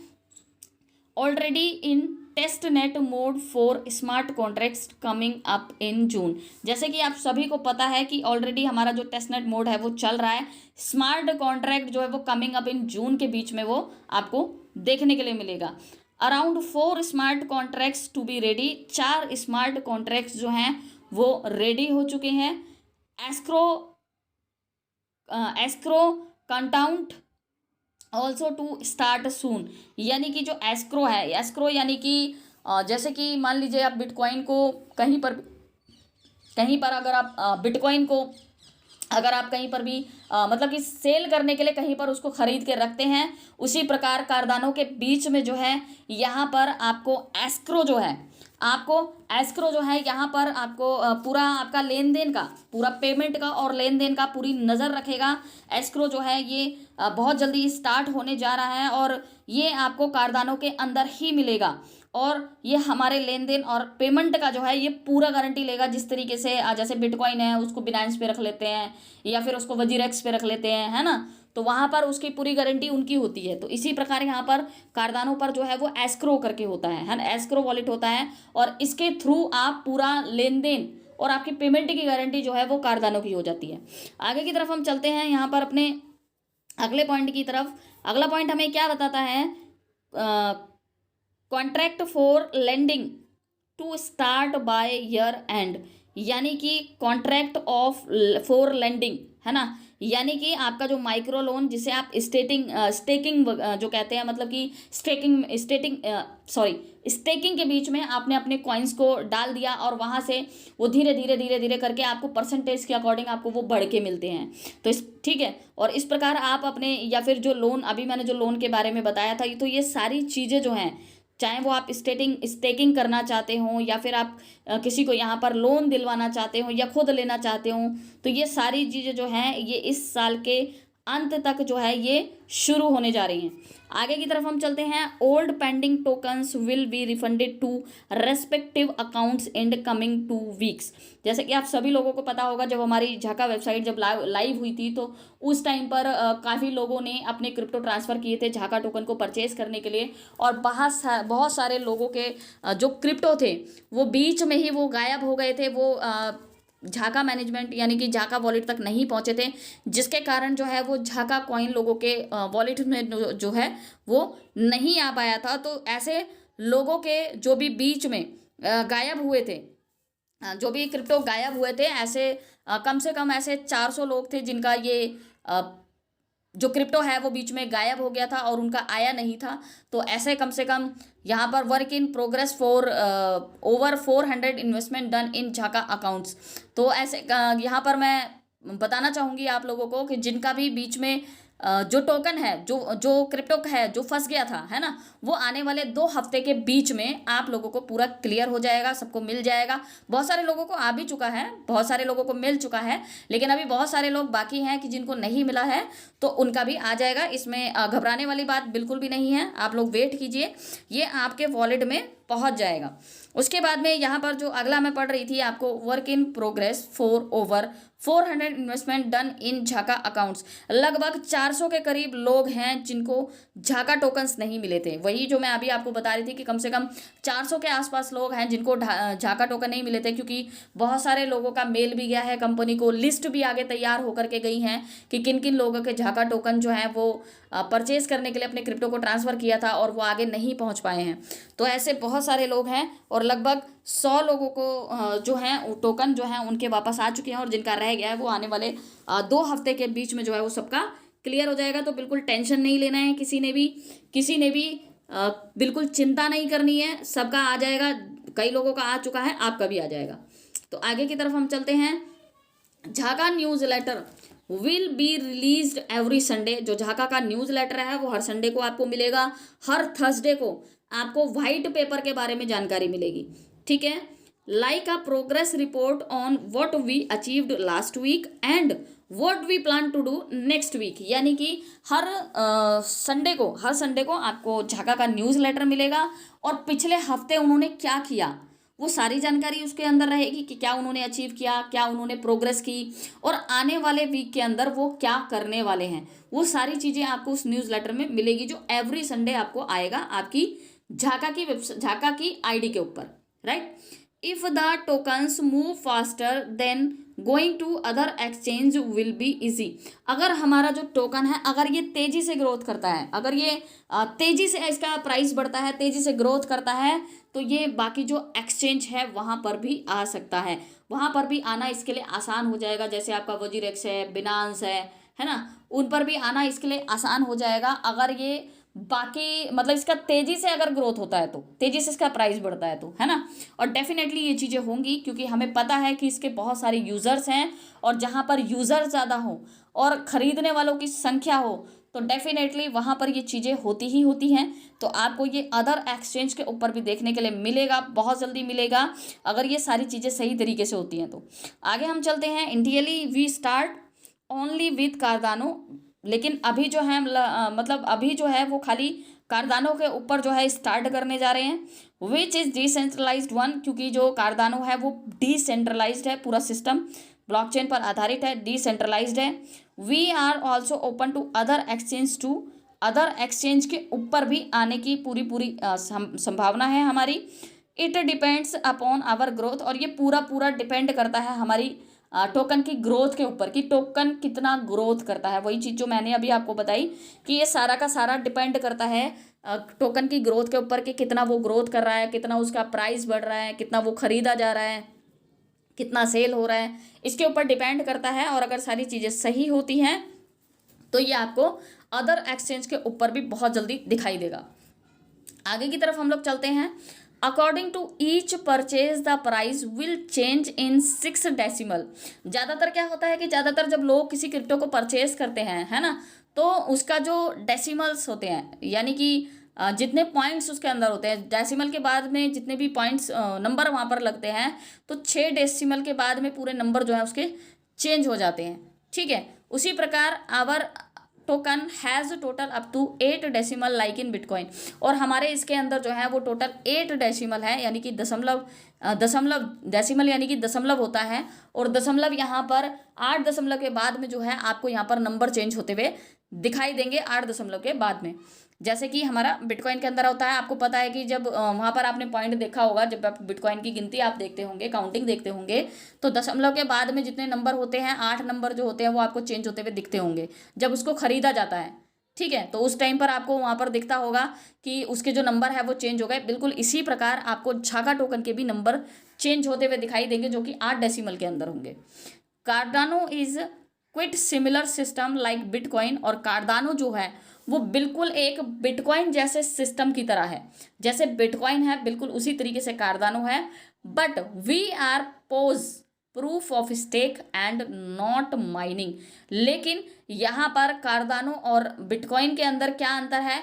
Already in test net mode for smart contracts coming up in June. जैसे कि आप सभी को पता है कि ऑलरेडी हमारा जो टेस्ट नेट मोड है वो चल रहा है। स्मार्ट कॉन्ट्रैक्ट जो है वो कमिंग अप इन जून के बीच में वो आपको देखने के लिए मिलेगा। Around 4 smart contracts to be ready. 4 smart contracts जो हैं वो रेडी हो चुके हैं। Escrow countdown also to start soon. यानी कि जो एस्क्रो है, एस्क्रो यानी कि जैसे कि मान लीजिए आप बिटकॉइन को कहीं पर अगर आप बिटकॉइन को अगर आप कहीं पर भी मतलब कि सेल करने के लिए कहीं पर उसको खरीद के रखते हैं, उसी प्रकार कारदानों के बीच में जो है यहाँ पर आपको एस्क्रो जो है, आपको एस्क्रो जो है यहाँ पर आपको पूरा आपका लेन देन का, पूरा पेमेंट का और लेन देन का पूरी नज़र रखेगा। एस्क्रो जो है ये बहुत जल्दी स्टार्ट होने जा रहा है और ये आपको कारदानों के अंदर ही मिलेगा और ये हमारे लेन देन और पेमेंट का जो है ये पूरा गारंटी लेगा। जिस तरीके से जैसे बिटकॉइन है उसको बिनांस पे रख लेते हैं या फिर उसको वजीरेक्स पे रख लेते हैं, है ना, तो वहाँ पर उसकी पूरी गारंटी उनकी होती है। तो इसी प्रकार यहाँ पर कारदानों पर जो है वो एस्क्रो करके होता है ना, एस्क्रो वॉलेट होता है और इसके थ्रू आप पूरा लेन देन और आपकी पेमेंट की गारंटी जो है वो कारदानों की हो जाती है। आगे की तरफ हम चलते हैं यहाँ पर अपने अगले पॉइंट की तरफ। अगला पॉइंट हमें क्या बताता है, contract for lending to start by year end, यानी कि कॉन्ट्रैक्ट ऑफ फॉर लेंडिंग, है ना, यानी कि आपका जो माइक्रो लोन जिसे आप स्टेकिंग जो कहते हैं, मतलब कि स्टेकिंग के बीच में आपने अपने कॉइन्स को डाल दिया और वहाँ से वो धीरे धीरे करके आपको परसेंटेज के अकॉर्डिंग आपको वो बढ़ के मिलते हैं। तो ठीक है, और इस प्रकार आप अपने, या फिर जो लोन अभी मैंने जो लोन के बारे में बताया था, तो ये सारी चीज़ें जो हैं, चाहे वो आप स्टेकिंग करना चाहते हो या फिर आप किसी को यहाँ पर लोन दिलवाना चाहते हो या खुद लेना चाहते हो, तो ये सारी चीज़ें जो हैं ये इस साल के अंत तक जो है ये शुरू होने जा रही हैं। आगे की तरफ हम चलते हैं। Old pending tokens will be refunded to respective accounts in coming 2 weeks. जैसे कि आप सभी लोगों को पता होगा, जब हमारी झाका वेबसाइट जब लाइव हुई थी तो उस टाइम पर काफ़ी लोगों ने अपने क्रिप्टो ट्रांसफ़र किए थे झाका टोकन को परचेज़ करने के लिए, और बहुत सारे लोगों के जो क्रिप्टो थे वो बीच में ही वो गायब हो गए थे, वो झाका मैनेजमेंट यानी कि झाका वॉलेट तक नहीं पहुंचे थे, जिसके कारण जो है वो झाका कॉइन लोगों के वॉलेट में जो है वो नहीं आ पाया था। तो ऐसे लोगों के जो भी बीच में गायब हुए थे, जो भी क्रिप्टो गायब हुए थे, ऐसे कम से कम ऐसे 400 लोग थे जिनका ये जो क्रिप्टो है वो बीच में गायब हो गया था और उनका आया नहीं था। तो ऐसे कम से कम यहाँ पर work in progress for over 400 investment done in झाका अकाउंट्स। तो ऐसे यहाँ पर मैं बताना चाहूँगी आप लोगों को कि जिनका भी बीच में जो टोकन है, जो क्रिप्टो है जो फंस गया था, है ना, वो आने वाले 2 हफ्ते के बीच में आप लोगों को पूरा क्लियर हो जाएगा, सबको मिल जाएगा। बहुत सारे लोगों को आ भी चुका है, बहुत सारे लोगों को मिल चुका है, लेकिन अभी बहुत सारे लोग बाकी हैं कि जिनको नहीं मिला है, तो उनका भी आ जाएगा। इसमें घबराने वाली बात बिल्कुल भी नहीं है, आप लोग वेट कीजिए, ये आपके वॉलेट में पहुंच जाएगा। उसके बाद में यहाँ पर जो अगला मैं पढ़ रही थी आपको, work in progress for over 400 investment done in झाका अकाउंट्स। लगभग 400 के करीब लोग हैं जिनको झाका टोकन्स नहीं मिले थे। वही जो मैं अभी आपको बता रही थी कि कम से कम 400 के आसपास लोग हैं जिनको झाका टोकन नहीं मिले थे, क्योंकि बहुत सारे लोगों का मेल भी गया है कंपनी को, लिस्ट भी आगे तैयार होकर के गई हैं कि किन किन लोगों के झाका टोकन जो है वो परचेज करने के लिए अपने क्रिप्टो को ट्रांसफ़र किया था और वो आगे नहीं पहुंच पाए हैं। तो ऐसे बहुत सारे लोग हैं और लगभग 100 लोगों को जो है टोकन जो है उनके वापस आ चुके हैं, और जिनका रह गया है वो आने वाले 2 हफ्ते के बीच में जो है वो सबका क्लियर हो जाएगा। तो बिल्कुल टेंशन नहीं लेना है, किसी ने भी बिल्कुल चिंता नहीं करनी है, सबका आ जाएगा। कई लोगों का आ चुका है, आपका भी आ जाएगा। तो आगे की तरफ हम चलते हैं। झाका newsletter will be released every Sunday. जो झाका का न्यूज़ लेटर है वो हर संडे को आपको मिलेगा। हर थर्सडे को आपको व्हाइट पेपर के बारे में जानकारी मिलेगी, ठीक है। Like a progress report on what we achieved last week and what we plan to do next week. यानी कि हर संडे को आपको झाका का न्यूज़ लेटर मिलेगा और पिछले हफ्ते उन्होंने क्या किया वो सारी जानकारी उसके अंदर रहेगी कि क्या उन्होंने अचीव किया, क्या उन्होंने प्रोग्रेस की, और आने वाले वीक के अंदर वो क्या करने वाले हैं। वो सारी चीज़ें आपको उस न्यूज़ लेटर में मिलेगी जो एवरी संडे आपको आएगा आपकी झाका की आईडी के ऊपर, right. If the tokens move faster then going to other exchange will be easy. अगर हमारा जो टोकन है अगर ये तेज़ी से ग्रोथ करता है, अगर ये तेज़ी से इसका प्राइस बढ़ता है, तेज़ी से ग्रोथ करता है, तो ये बाकी जो एक्सचेंज है वहाँ पर भी आ सकता है। वहाँ पर भी आना इसके लिए आसान हो जाएगा। जैसे आपका वजीरेक्स है, बिनांस है ना, उन पर भी आना इसके लिए आसान हो जाएगा अगर ये बाकी मतलब इसका तेजी से अगर ग्रोथ होता है तो तेजी से इसका प्राइस बढ़ता है तो, है ना। और डेफिनेटली ये चीज़ें होंगी क्योंकि हमें पता है कि इसके बहुत सारे यूज़र्स हैं, और जहाँ पर यूज़र ज़्यादा हो और ख़रीदने वालों की संख्या हो तो डेफिनेटली वहाँ पर ये चीज़ें होती ही होती हैं। तो आपको ये अदर एक्सचेंज के ऊपर भी देखने के लिए मिलेगा, बहुत जल्दी मिलेगा, अगर ये सारी चीज़ें सही तरीके से होती हैं तो। आगे हम चलते हैं। इंडियली वी स्टार्ट ओनली विथ कार्दानो, लेकिन अभी जो है मतलब अभी जो है वो खाली कार्दानो के ऊपर जो है स्टार्ट करने जा रहे हैं। विच इज़ डिसेंट्रलाइज्ड वन, क्योंकि जो कार्दानो है वो डिसेंट्रलाइज्ड है, पूरा सिस्टम ब्लॉकचेन पर आधारित है, डिसेंट्रलाइज्ड है। We are also open to other exchange, to other exchange के ऊपर भी आने की पूरी पूरी संभावना है हमारी। It depends upon our growth, और ये पूरा पूरा डिपेंड करता है हमारी टोकन की ग्रोथ के ऊपर कि टोकन कितना ग्रोथ करता है। वही चीज़ जो मैंने अभी आपको बताई कि ये सारा का सारा डिपेंड करता है टोकन की ग्रोथ के ऊपर कि कितना वो ग्रोथ कर रहा है, कितना उसका प्राइस बढ़ रहा है, कितना वो ख़रीदा जा रहा है, कितना सेल हो रहा है, इसके ऊपर डिपेंड करता है। और अगर सारी चीज़ें सही होती हैं तो ये आपको अदर एक्सचेंज के ऊपर भी बहुत जल्दी दिखाई देगा। आगे की तरफ हम लोग चलते हैं। According to each purchase the price will change in 6 decimal. ज़्यादातर क्या होता है कि ज़्यादातर जब लोग किसी क्रिप्टो को परचेज करते हैं, है ना, तो उसका जो डेसिमल्स होते हैं, यानी कि जितने पॉइंट्स उसके अंदर होते हैं, डेसिमल के बाद में जितने भी पॉइंट्स नंबर वहाँ पर लगते हैं, तो 6 डेसिमल के बाद में पूरे नंबर जो है उसके चेंज हो जाते हैं। ठीक है, उसी प्रकार our token has total up to 8 decimal like in bitcoin, और हमारे इसके अंदर जो है वो टोटल 8 डेसिमल है, यानी कि दशमलव डेसिमल यानी कि दशमलव होता है, और दशमलव यहाँ पर 8 दशमलव के बाद में जो है आपको यहाँ पर नंबर चेंज होते हुए दिखाई देंगे 8 दशमलव के बाद में। जैसे कि हमारा बिटकॉइन के अंदर होता है, आपको पता है कि जब वहाँ पर आपने पॉइंट देखा होगा, जब आप बिटकॉइन की गिनती आप देखते होंगे, काउंटिंग देखते होंगे, तो दशमलव के बाद में जितने नंबर होते हैं, 8 नंबर जो होते हैं वो आपको चेंज होते हुए दिखते होंगे जब उसको खरीदा जाता है। ठीक है, तो उस टाइम पर आपको वहाँ पर दिखता होगा कि उसके जो नंबर है वो चेंज हो गए। बिल्कुल इसी प्रकार आपको झागा टोकन के भी नंबर चेंज होते हुए दिखाई देंगे, जो कि 8 डेसिमल के अंदर होंगे। Cardano is quit similar system like bitcoin, और कार्डानो जो है वो बिल्कुल एक बिटकॉइन जैसे सिस्टम की तरह है। जैसे बिटकॉइन है बिल्कुल उसी तरीके से कार्डानो है, but we are PoS proof of stake and not mining. लेकिन यहाँ पर कार्डानो और बिटकॉइन के अंदर क्या अंतर है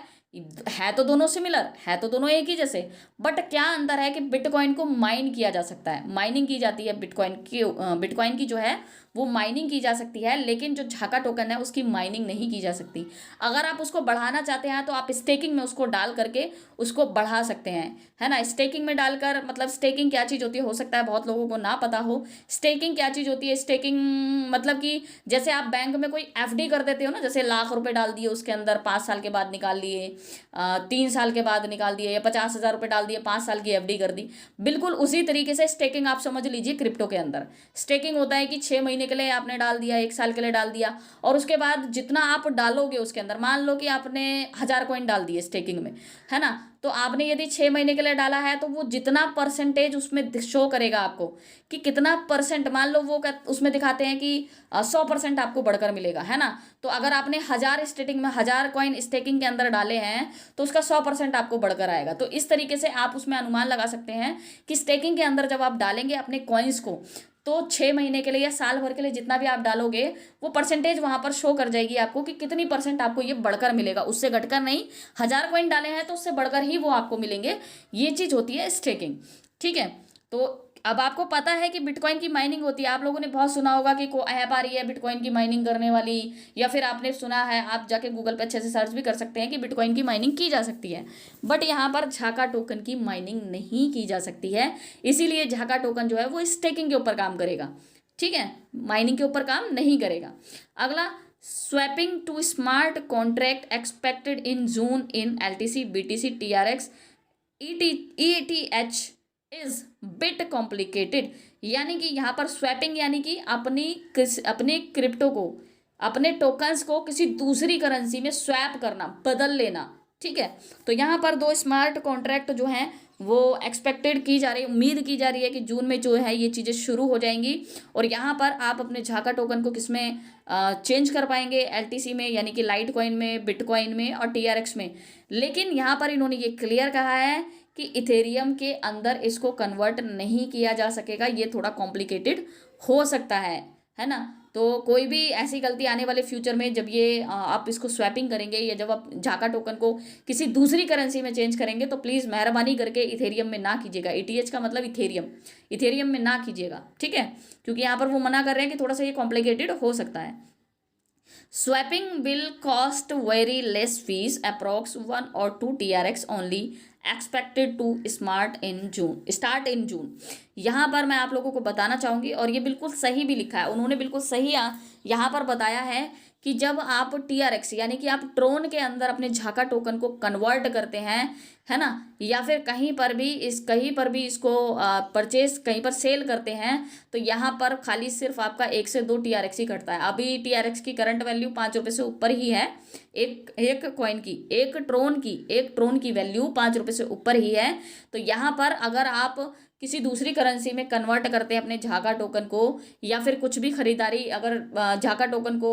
तो दोनों सिमिलर है, तो दोनों एक ही जैसे, बट क्या अंतर है कि बिटकॉइन को माइन किया जा सकता है, माइनिंग की जाती है बिटकॉइन की जो है वो माइनिंग की जा सकती है, लेकिन जो झाका टोकन है उसकी माइनिंग नहीं की जा सकती। अगर आप उसको बढ़ाना चाहते हैं तो आप स्टेकिंग में उसको डाल करके उसको बढ़ा सकते हैं, है ना। स्टेकिंग में डालकर, मतलब स्टेकिंग क्या चीज़ होती है, हो सकता है बहुत लोगों को ना पता हो स्टेकिंग क्या चीज़ होती है। स्टेकिंग मतलब कि जैसे आप बैंक में कोई एफडी कर देते हो ना, जैसे ₹1,00,000 डाल दिए उसके अंदर, 5 साल के बाद निकाल लिए, 3 साल के बाद निकाल दिए, या 50,000 रुपये डाल दिए, 5 साल की एफडी कर दी। बिल्कुल उसी तरीके से स्टेकिंग आप समझ लीजिए क्रिप्टो के अंदर। स्टेकिंग होता है कि 6 महीने के लिए आपने डाल दिया, 1 साल के लिए डाल दिया, और उसके बाद जितना आप डालोगे उसके अंदर, मान लो कि आपने 1000 कॉइन डाल दिए स्टेकिंग में, है ना, तो आपने यदि 6 महीने के लिए डाला है तो वो जितना परसेंटेज उसमें शो करेगा आपको कि कितना परसेंट, मान लो वो उसमें दिखाते हैं कि 100% आपको बढ़कर मिलेगा, है ना। तो अगर आपने 1000 स्टेकिंग में 1000 कॉइन स्टेकिंग के अंदर डाले हैं तो उसका 100% आपको बढ़कर आएगा। तो इस तरीके से आप उसमें अनुमान लगा सकते हैं कि स्टेकिंग के अंदर जब आप डालेंगे अपने कॉइन्स को, तो 6 महीने के लिए या साल भर के लिए जितना भी आप डालोगे वो परसेंटेज वहाँ पर शो कर जाएगी आपको कि कितनी परसेंट आपको ये बढ़कर मिलेगा, उससे घटकर नहीं। 1000 कॉइन डाले हैं तो उससे बढ़कर ही वो आपको मिलेंगे। ये चीज़ होती है स्टेकिंग। ठीक है, तो अब आपको पता है कि बिटकॉइन की माइनिंग होती है। आप लोगों ने बहुत सुना होगा कि कोई ऐप आ रही है बिटकॉइन की माइनिंग करने वाली, या फिर आपने सुना है, आप जाके गूगल पे अच्छे से सर्च भी कर सकते हैं कि बिटकॉइन की माइनिंग की जा सकती है, बट यहाँ पर झाका टोकन की माइनिंग नहीं की जा सकती है। इसीलिए झाका टोकन जो है वो स्टेकिंग के ऊपर काम करेगा, ठीक है, माइनिंग के ऊपर काम नहीं करेगा। अगला, swapping to smart contract expected in June in LTC BTC TRX ETH is bit complicated. यानी कि यहाँ पर स्वैपिंग यानी कि अपने क्रिप्टो को, अपने टोकन्स को किसी दूसरी करेंसी में स्वैप करना, बदल लेना, ठीक है। तो यहाँ पर 2 स्मार्ट कॉन्ट्रैक्ट जो हैं वो एक्सपेक्टेड की जा रही है, उम्मीद की जा रही है कि जून में जो है ये चीज़ें शुरू हो जाएंगी। और यहाँ पर आप अपने झाका टोकन को किस में चेंज कर पाएंगे, एलटीसी में, यानी कि लाइट कॉइन में, बिटकॉइन में और टीआरएक्स में। लेकिन यहाँ पर इन्होंने ये क्लियर कहा है कि इथेरियम के अंदर इसको कन्वर्ट नहीं किया जा सकेगा, ये थोड़ा कॉम्प्लिकेटेड हो सकता है ना। तो कोई भी ऐसी गलती आने वाले फ्यूचर में जब ये आप इसको स्वैपिंग करेंगे या जब आप झाका टोकन को किसी दूसरी करेंसी में चेंज करेंगे तो प्लीज़ मेहरबानी करके इथेरियम में ना कीजिएगा। ईटीएच का मतलब इथेरियम में ना कीजिएगा, ठीक है, क्योंकि यहाँ पर वो मना कर रहे हैं कि थोड़ा सा ये कॉम्प्लिकेटेड हो सकता है। Swapping will cost very less fees approx 1 or 2 TRX only expected to start in June. यहाँ पर मैं आप लोगों को बताना चाहूँगी, और ये बिल्कुल सही भी लिखा है, उन्होंने बिल्कुल सही यहाँ पर बताया है कि जब आप TRX यानी कि आप ट्रोन के अंदर अपने झाका टोकन को कन्वर्ट करते हैं, है ना, या फिर कहीं पर भी इसको परचेज कहीं पर सेल करते हैं, तो यहाँ पर खाली सिर्फ आपका 1 से 2 TRX ही कटता है। अभी TRX की करंट वैल्यू 5 रुपये से ऊपर ही है, एक कॉइन की, एक ट्रोन की वैल्यू 5 रुपये से ऊपर ही है। तो यहाँ पर अगर आप किसी दूसरी करेंसी में कन्वर्ट करते हैं अपने झाका टोकन को, या फिर कुछ भी खरीदारी अगर झाका टोकन को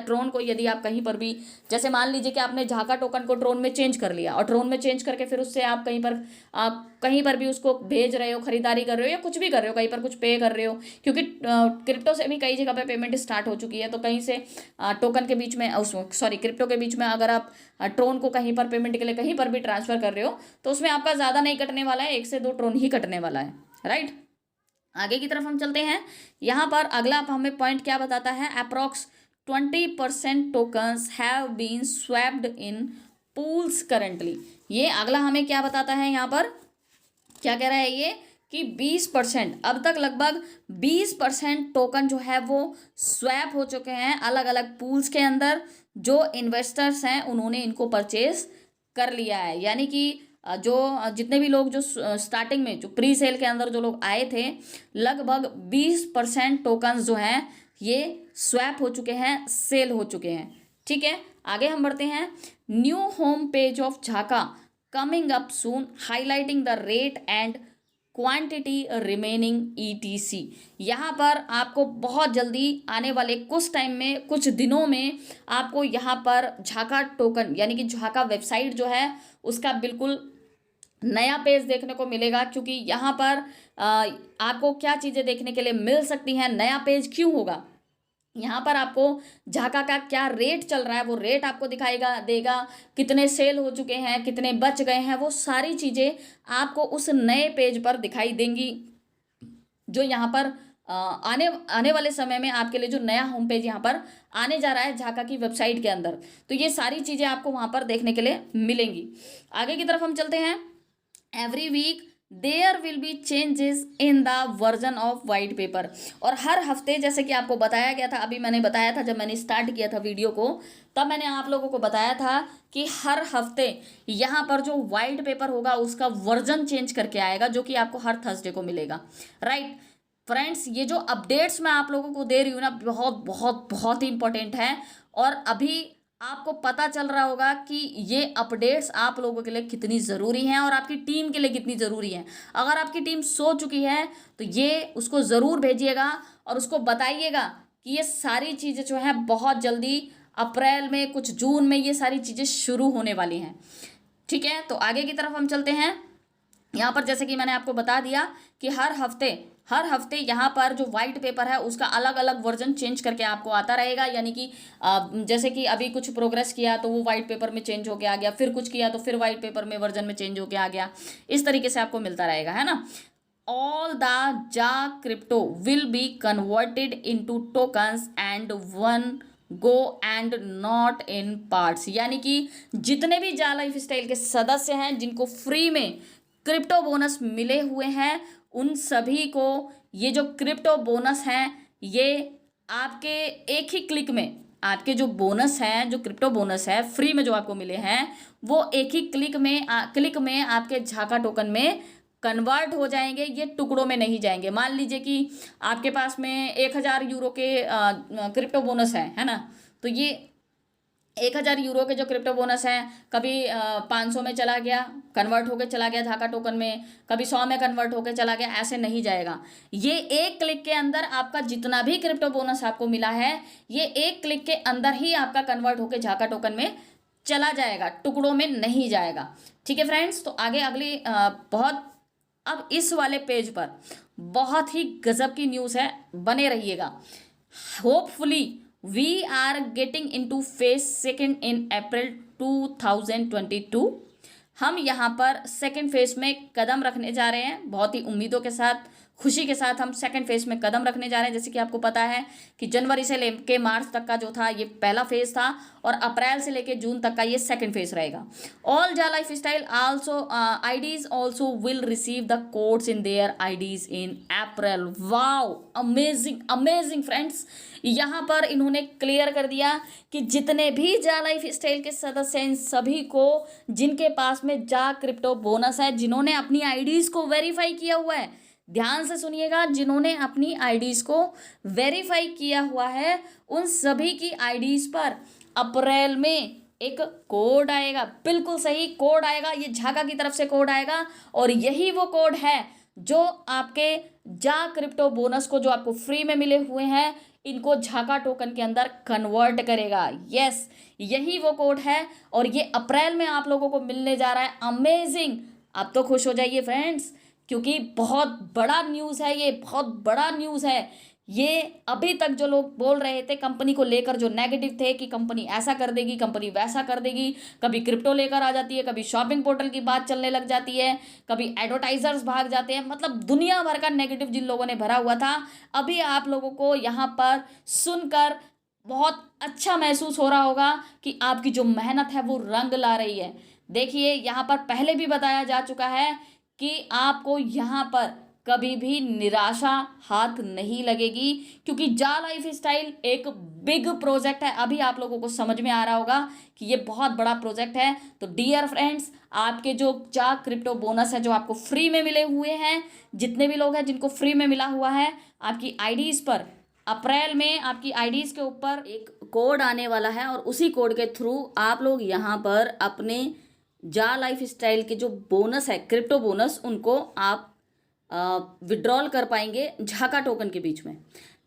ट्रोन को, यदि आप कहीं पर भी, जैसे मान लीजिए कि आपने झाका टोकन को ट्रोन में चेंज कर लिया और ट्रोन में चेंज करके फिर उससे आप कहीं पर भी उसको भेज रहे हो, खरीदारी कर रहे हो या कुछ भी कर रहे हो, कहीं पर कुछ पे कर रहे हो, क्योंकि क्रिप्टो से भी कई जगह पे पेमेंट स्टार्ट हो चुकी है। तो कहीं से टोकन के बीच में क्रिप्टो के बीच में अगर आप ट्रोन को कहीं पर पेमेंट के लिए कहीं पर भी ट्रांसफर कर रहे हो तो उसमें आपका ज़्यादा नहीं कटने वाला है, 1 से 2 ट्रोन ही कटने वाला है, राइट। आगे की तरफ हम चलते हैं। यहाँ पर अगला हमें पॉइंट क्या बताता है, approx 20% tokens have been swapped in pools currently. ये अगला हमें क्या बताता है, यहाँ पर क्या कह रहा है ये कि 20%, अब तक लगभग 20% टोकन जो है वो स्वैप हो चुके हैं अलग अलग पूल्स के अंदर। जो इन्वेस्टर्स हैं उन्होंने इनको परचेज कर लिया है, यानी कि जो जितने भी लोग जो स्टार्टिंग में जो प्री सेल के अंदर जो लोग आए थे, लगभग 20% टोकन्स जो हैं ये स्वैप हो चुके हैं, सेल हो चुके हैं, ठीक है। आगे हम बढ़ते हैं। न्यू होम पेज ऑफ झाका coming up soon highlighting the rate and quantity remaining ETC। यहाँ पर आपको बहुत जल्दी आने वाले कुछ टाइम में, कुछ दिनों में आपको यहाँ पर झाका टोकन यानी कि झाका वेबसाइट जो है उसका बिल्कुल नया पेज देखने को मिलेगा। क्योंकि यहाँ पर आपको क्या चीज़ें देखने के लिए मिल सकती हैं, नया पेज क्यों होगा, यहाँ पर आपको झाका का क्या रेट चल रहा है वो रेट आपको देगा, कितने सेल हो चुके हैं, कितने बच गए हैं, वो सारी चीज़ें आपको उस नए पेज पर दिखाई देंगी, जो यहाँ पर आने वाले समय में आपके लिए जो नया होम पेज यहाँ पर आने जा रहा है झाका की वेबसाइट के अंदर। तो ये सारी चीज़ें आपको वहाँ पर देखने के लिए मिलेंगी। आगे की तरफ हम चलते हैं। Every week there will be changes in the version of white paper. और हर हफ्ते, जैसे कि आपको बताया गया था, अभी मैंने बताया था जब मैंने स्टार्ट किया था वीडियो को, तब मैंने आप लोगों को बताया था कि हर हफ्ते यहाँ पर जो वाइट पेपर होगा उसका वर्जन चेंज करके आएगा, जो कि आपको हर थर्सडे को मिलेगा, राइट फ्रेंड्स। ये जो अपडेट्स मैं आप लोगों को दे रही हूँ ना, बहुत बहुत बहुत ही इंपॉर्टेंट है। और अभी आपको पता चल रहा होगा कि ये अपडेट्स आप लोगों के लिए कितनी ज़रूरी हैं और आपकी टीम के लिए कितनी ज़रूरी हैं। अगर आपकी टीम सो चुकी है तो ये उसको ज़रूर भेजिएगा और उसको बताइएगा कि ये सारी चीज़ें जो है बहुत जल्दी अप्रैल में, कुछ जून में ये सारी चीज़ें शुरू होने वाली हैं, ठीक है। तो आगे की तरफ हम चलते हैं। यहाँ पर जैसे कि मैंने आपको बता दिया कि हर हफ्ते यहाँ पर जो वाइट पेपर है उसका अलग अलग वर्जन चेंज करके आपको आता रहेगा। यानी कि जैसे कि अभी कुछ प्रोग्रेस किया तो वो वाइट पेपर में चेंज होके आ गया, फिर कुछ किया तो फिर वाइट पेपर में वर्जन में चेंज होके आ गया, इस तरीके से आपको मिलता रहेगा, है ना। ऑल द जा crypto will be converted into tokens and one go and not in parts. यानी कि जितने भी जा लाइफ स्टाइल के सदस्य हैं जिनको फ्री में क्रिप्टो बोनस मिले हुए हैं, उन सभी को ये जो क्रिप्टो बोनस हैं ये आपके एक ही क्लिक में, आपके जो बोनस हैं, जो क्रिप्टो बोनस है फ्री में जो आपको मिले हैं, वो एक ही क्लिक में आपके झाका टोकन में कन्वर्ट हो जाएंगे। ये टुकड़ों में नहीं जाएंगे। मान लीजिए कि आपके पास में 1000 यूरो के क्रिप्टो बोनस है ना, तो ये 1000 यूरो के जो क्रिप्टो बोनस हैं, कभी 500 में चला गया, कन्वर्ट होके चला गया झाका टोकन में, कभी 100 में कन्वर्ट होके चला गया, ऐसे नहीं जाएगा। ये एक क्लिक के अंदर आपका जितना भी क्रिप्टो बोनस आपको मिला है, ये एक क्लिक के अंदर ही आपका कन्वर्ट होके झाका टोकन में चला जाएगा, टुकड़ों में नहीं जाएगा। ठीक है फ्रेंड्स, तो आगे अगली बहुत अब इस वाले पेज पर बहुत ही गजब की न्यूज़ है, बने रहिएगा। Hopefully we are getting into phase second in April 2022। हम यहाँ पर सेकंड फेज में कदम रखने जा रहे हैं, बहुत ही उम्मीदों के साथ, खुशी के साथ हम सेकंड फेज में कदम रखने जा रहे हैं। जैसे कि आपको पता है कि जनवरी से लेके मार्च तक का जो था ये पहला फेज था, और अप्रैल से लेके जून तक का ये सेकंड फेज रहेगा। ऑल जा lifestyle also IDs also will receive the codes in their IDs in April. Wow, amazing amazing friends. यहाँ पर इन्होंने क्लियर कर दिया कि जितने भी जा लाइफ स्टाइल के सदस्य हैं, सभी को जिनके पास में जा क्रिप्टो बोनस है, जिन्होंने अपनी आईडीज को वेरीफाई किया हुआ है, ध्यान से सुनिएगा, जिन्होंने अपनी आईडीज को वेरीफाई किया हुआ है, उन सभी की आईडीज पर अप्रैल में एक कोड आएगा। बिल्कुल सही, कोड आएगा, ये झाका की तरफ से कोड आएगा, और यही वो कोड है जो आपके जा क्रिप्टो बोनस को, जो आपको फ्री में मिले हुए हैं, इनको झाका टोकन के अंदर कन्वर्ट करेगा। यस, यही वो कोड है, और ये अप्रैल में आप लोगों को मिलने जा रहा है। अमेजिंग। आप तो खुश हो जाइए फ्रेंड्स, क्योंकि बहुत बड़ा न्यूज़ है, ये बहुत बड़ा न्यूज़ है। ये अभी तक जो लोग बोल रहे थे कंपनी को लेकर, जो नेगेटिव थे कि कंपनी ऐसा कर देगी, कंपनी वैसा कर देगी, कभी क्रिप्टो लेकर आ जाती है, कभी शॉपिंग पोर्टल की बात चलने लग जाती है, कभी एडवर्टाइजर्स भाग जाते हैं, मतलब दुनिया भर का नेगेटिव जिन लोगों ने भरा हुआ था, अभी आप लोगों को यहाँ पर सुनकर बहुत अच्छा महसूस हो रहा होगा कि आपकी जो मेहनत है वो रंग ला रही है। देखिए, यहाँ पर पहले भी बताया जा चुका है कि आपको यहाँ पर कभी भी निराशा हाथ नहीं लगेगी, क्योंकि जा लाइफ स्टाइल एक बिग प्रोजेक्ट है। अभी आप लोगों को समझ में आ रहा होगा कि ये बहुत बड़ा प्रोजेक्ट है। तो डियर फ्रेंड्स, आपके जो जा क्रिप्टो बोनस है, जो आपको फ्री में मिले हुए हैं, जितने भी लोग हैं जिनको फ्री में मिला हुआ है, आपकी आईडीज पर अप्रैल में आपकी आईडीज के ऊपर एक कोड आने वाला है, और उसी कोड के थ्रू आप लोग यहाँ पर अपने जा लाइफ स्टाइल के जो बोनस है, क्रिप्टो बोनस, उनको आप विड्रॉल कर पाएंगे झाका टोकन के बीच में।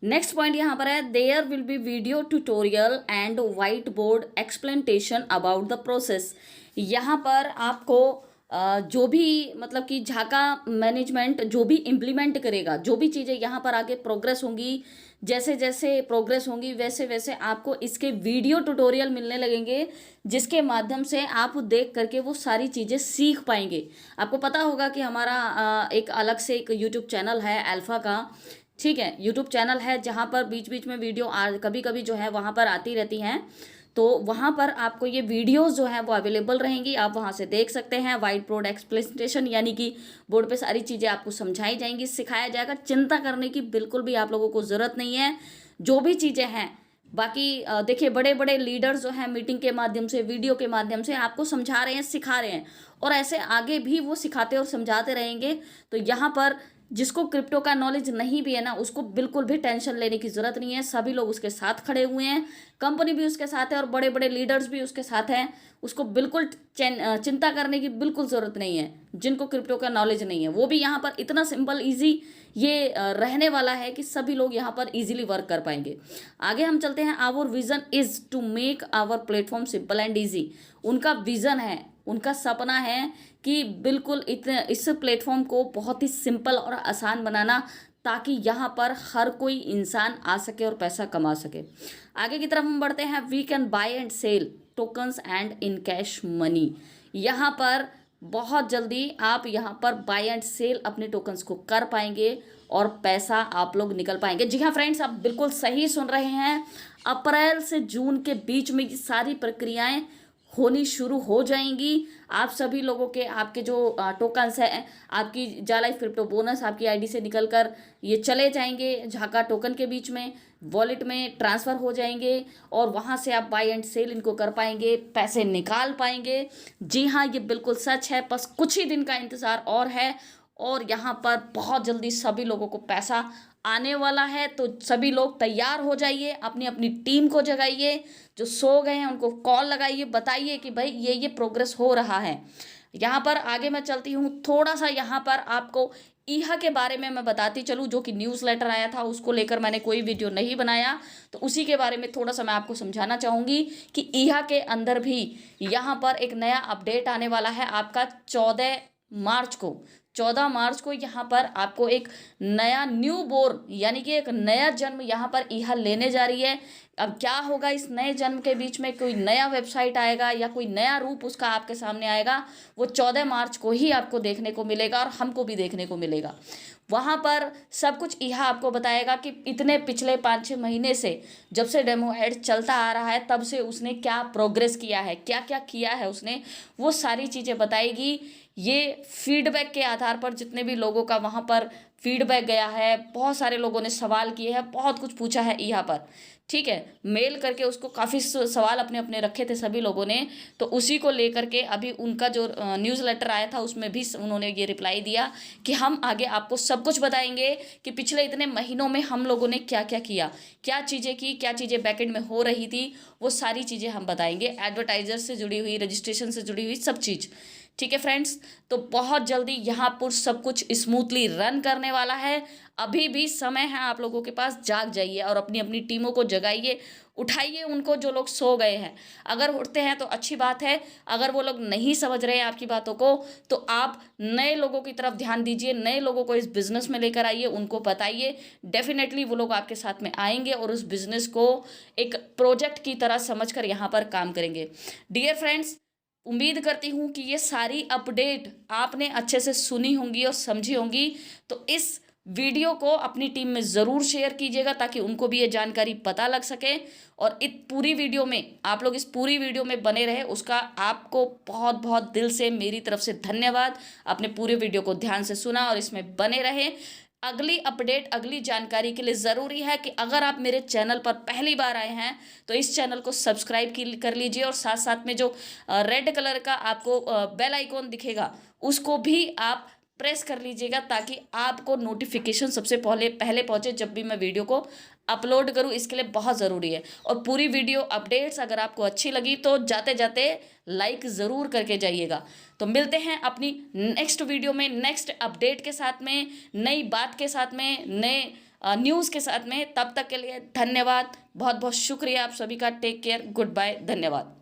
नेक्स्ट पॉइंट यहाँ पर है, there will be video tutorial and whiteboard explanation about the process. यहाँ पर आपको जो भी मतलब कि झाका मैनेजमेंट जो भी इम्प्लीमेंट करेगा, जो भी चीज़ें यहाँ पर आगे प्रोग्रेस होंगी, जैसे जैसे प्रोग्रेस होंगी वैसे वैसे आपको इसके वीडियो ट्यूटोरियल मिलने लगेंगे, जिसके माध्यम से आप देख करके वो सारी चीज़ें सीख पाएंगे। आपको पता होगा कि हमारा एक अलग से एक यूट्यूब चैनल है अल्फ़ा का, ठीक है, यूट्यूब चैनल है, जहाँ पर बीच बीच में वीडियो कभी कभी जो है वहाँ पर आती रहती हैं। तो वहाँ पर आपको ये वीडियोस जो हैं वो अवेलेबल रहेंगी, आप वहाँ से देख सकते हैं। वाइट बोर्ड एक्सप्लेनेशन, यानी कि बोर्ड पे सारी चीज़ें आपको समझाई जाएंगी, सिखाया जाएगा। चिंता करने की बिल्कुल भी आप लोगों को ज़रूरत नहीं है। जो भी चीज़ें हैं, बाकी देखिए, बड़े बड़े लीडर्स जो हैं मीटिंग के माध्यम से, वीडियो के माध्यम से आपको समझा रहे हैं, सिखा रहे हैं, और ऐसे आगे भी वो सिखाते और समझाते रहेंगे। तो यहाँ पर जिसको क्रिप्टो का नॉलेज नहीं भी है ना, उसको बिल्कुल भी टेंशन लेने की ज़रूरत नहीं है। सभी लोग उसके साथ खड़े हुए हैं, कंपनी भी उसके साथ है, और बड़े बड़े लीडर्स भी उसके साथ हैं। उसको बिल्कुल चिंता करने की बिल्कुल ज़रूरत नहीं है। जिनको क्रिप्टो का नॉलेज नहीं है, वो भी यहाँ पर इतना सिंपल ईजी ये रहने वाला है कि सभी लोग यहाँ पर इजीली वर्क कर पाएंगे। आगे हम चलते हैं। Our vision is to make our platform simple and easy. उनका विज़न है, उनका सपना है कि बिल्कुल इस प्लेटफॉर्म को बहुत ही सिंपल और आसान बनाना, ताकि यहाँ पर हर कोई इंसान आ सके और पैसा कमा सके। आगे की तरफ हम बढ़ते हैं। We can buy and sell tokens and in cash money. यहाँ पर बहुत जल्दी आप यहाँ पर बाय एंड सेल अपने टोकन्स को कर पाएंगे और पैसा आप लोग निकल पाएंगे। जी हाँ फ्रेंड्स, आप बिल्कुल सही सुन रहे हैं। अप्रैल से जून के बीच में ये सारी प्रक्रियाएं होनी शुरू हो जाएंगी। आप सभी लोगों के, आपके जो टोकन्स हैं, आपकी जा लाइफ क्रिप्टो बोनस आपकी आईडी से निकलकर ये चले जाएंगे झाका टोकन के बीच में, वॉलेट में ट्रांसफ़र हो जाएंगे, और वहाँ से आप बाय एंड सेल इनको कर पाएंगे, पैसे निकाल पाएंगे। जी हाँ, ये बिल्कुल सच है। बस कुछ ही दिन का इंतज़ार और है, और यहाँ पर बहुत जल्दी सभी लोगों को पैसा आने वाला है। तो सभी लोग तैयार हो जाइए, अपनी अपनी टीम को जगाइए, जो सो गए हैं उनको कॉल लगाइए, बताइए कि भाई ये प्रोग्रेस हो रहा है। यहाँ पर आगे मैं चलती हूँ, थोड़ा सा यहाँ पर आपको ईहा के बारे में मैं बताती चलूँ, जो कि न्यूज़ लेटर आया था उसको लेकर मैंने कोई वीडियो नहीं बनाया, तो उसी के बारे में थोड़ा सा मैं आपको समझाना चाहूँगी कि ईहा के अंदर भी यहाँ पर एक नया अपडेट आने वाला है आपका 14 मार्च को यहाँ पर आपको एक नया न्यू बोर्न यानी कि एक नया जन्म यहाँ पर ईहा लेने जा रही है। अब क्या होगा इस नए जन्म के बीच में, कोई नया वेबसाइट आएगा या कोई नया रूप उसका आपके सामने आएगा, वो 14 मार्च को ही आपको देखने को मिलेगा और हमको भी देखने को मिलेगा। वहाँ पर सब कुछ ईहा आपको बताएगा कि इतने पिछले 5-6 महीने से जब से डेमो ऐड चलता आ रहा है तब से उसने क्या प्रोग्रेस किया है, क्या क्या किया है उसने, वो सारी चीज़ें बताएगी। ये फीडबैक के आधार पर जितने भी लोगों का वहाँ पर फीडबैक गया है, बहुत सारे लोगों ने सवाल किए हैं, बहुत कुछ पूछा है ईहा पर, ठीक है, मेल करके उसको काफ़ी सवाल अपने अपने रखे थे सभी लोगों ने। तो उसी को लेकर के अभी उनका जो न्यूज़ लेटर आया था उसमें भी उन्होंने ये रिप्लाई दिया कि हम आगे आपको सब कुछ बताएंगे कि पिछले इतने महीनों में हम लोगों ने क्या क्या किया, क्या चीज़ें की, क्या चीज़ें बैकएंड में हो रही थी, वो सारी चीज़ें हम बताएंगे, एडवर्टाइजर से जुड़ी हुई, रजिस्ट्रेशन से जुड़ी हुई सब चीज़। ठीक है फ्रेंड्स, तो बहुत जल्दी यहाँ पर सब कुछ स्मूथली रन करने वाला है। अभी भी समय है आप लोगों के पास, जाग जाइए और अपनी अपनी टीमों को जगाइए, उठाइए उनको जो लोग सो गए हैं। अगर उठते हैं तो अच्छी बात है, अगर वो लोग नहीं समझ रहे हैं आपकी बातों को तो आप नए लोगों की तरफ ध्यान दीजिए, नए लोगों को इस बिज़नेस में लेकर आइए, उनको बताइए, डेफिनेटली वो लोग आपके साथ में आएंगे और उस बिज़नेस को एक प्रोजेक्ट की तरह समझकर यहाँ पर काम करेंगे। डियर फ्रेंड्स, उम्मीद करती हूँ कि ये सारी अपडेट आपने अच्छे से सुनी होंगी और समझी होंगी। तो इस वीडियो को अपनी टीम में ज़रूर शेयर कीजिएगा ताकि उनको भी ये जानकारी पता लग सके। और इस पूरी वीडियो में आप लोग इस पूरी वीडियो में बने रहे, उसका आपको बहुत बहुत दिल से मेरी तरफ से धन्यवाद। आपने पूरे वीडियो को ध्यान से सुना और इसमें बने रहे। अगली अपडेट, अगली जानकारी के लिए ज़रूरी है कि अगर आप मेरे चैनल पर पहली बार आए हैं तो इस चैनल को सब्सक्राइब कर लीजिए और साथ साथ में जो रेड कलर का आपको बेल आइकॉन दिखेगा उसको भी आप प्रेस कर लीजिएगा ताकि आपको नोटिफिकेशन सबसे पहले पहुंचे जब भी मैं वीडियो को अपलोड करूं। इसके लिए बहुत ज़रूरी है। और पूरी वीडियो अपडेट्स अगर आपको अच्छी लगी तो जाते जाते लाइक ज़रूर करके जाइएगा। तो मिलते हैं अपनी नेक्स्ट वीडियो में, नेक्स्ट अपडेट के साथ में, नई बात के साथ में, नए न्यूज़ के साथ में। तब तक के लिए धन्यवाद, बहुत बहुत शुक्रिया आप सभी का। टेक केयर, गुड बाय, धन्यवाद।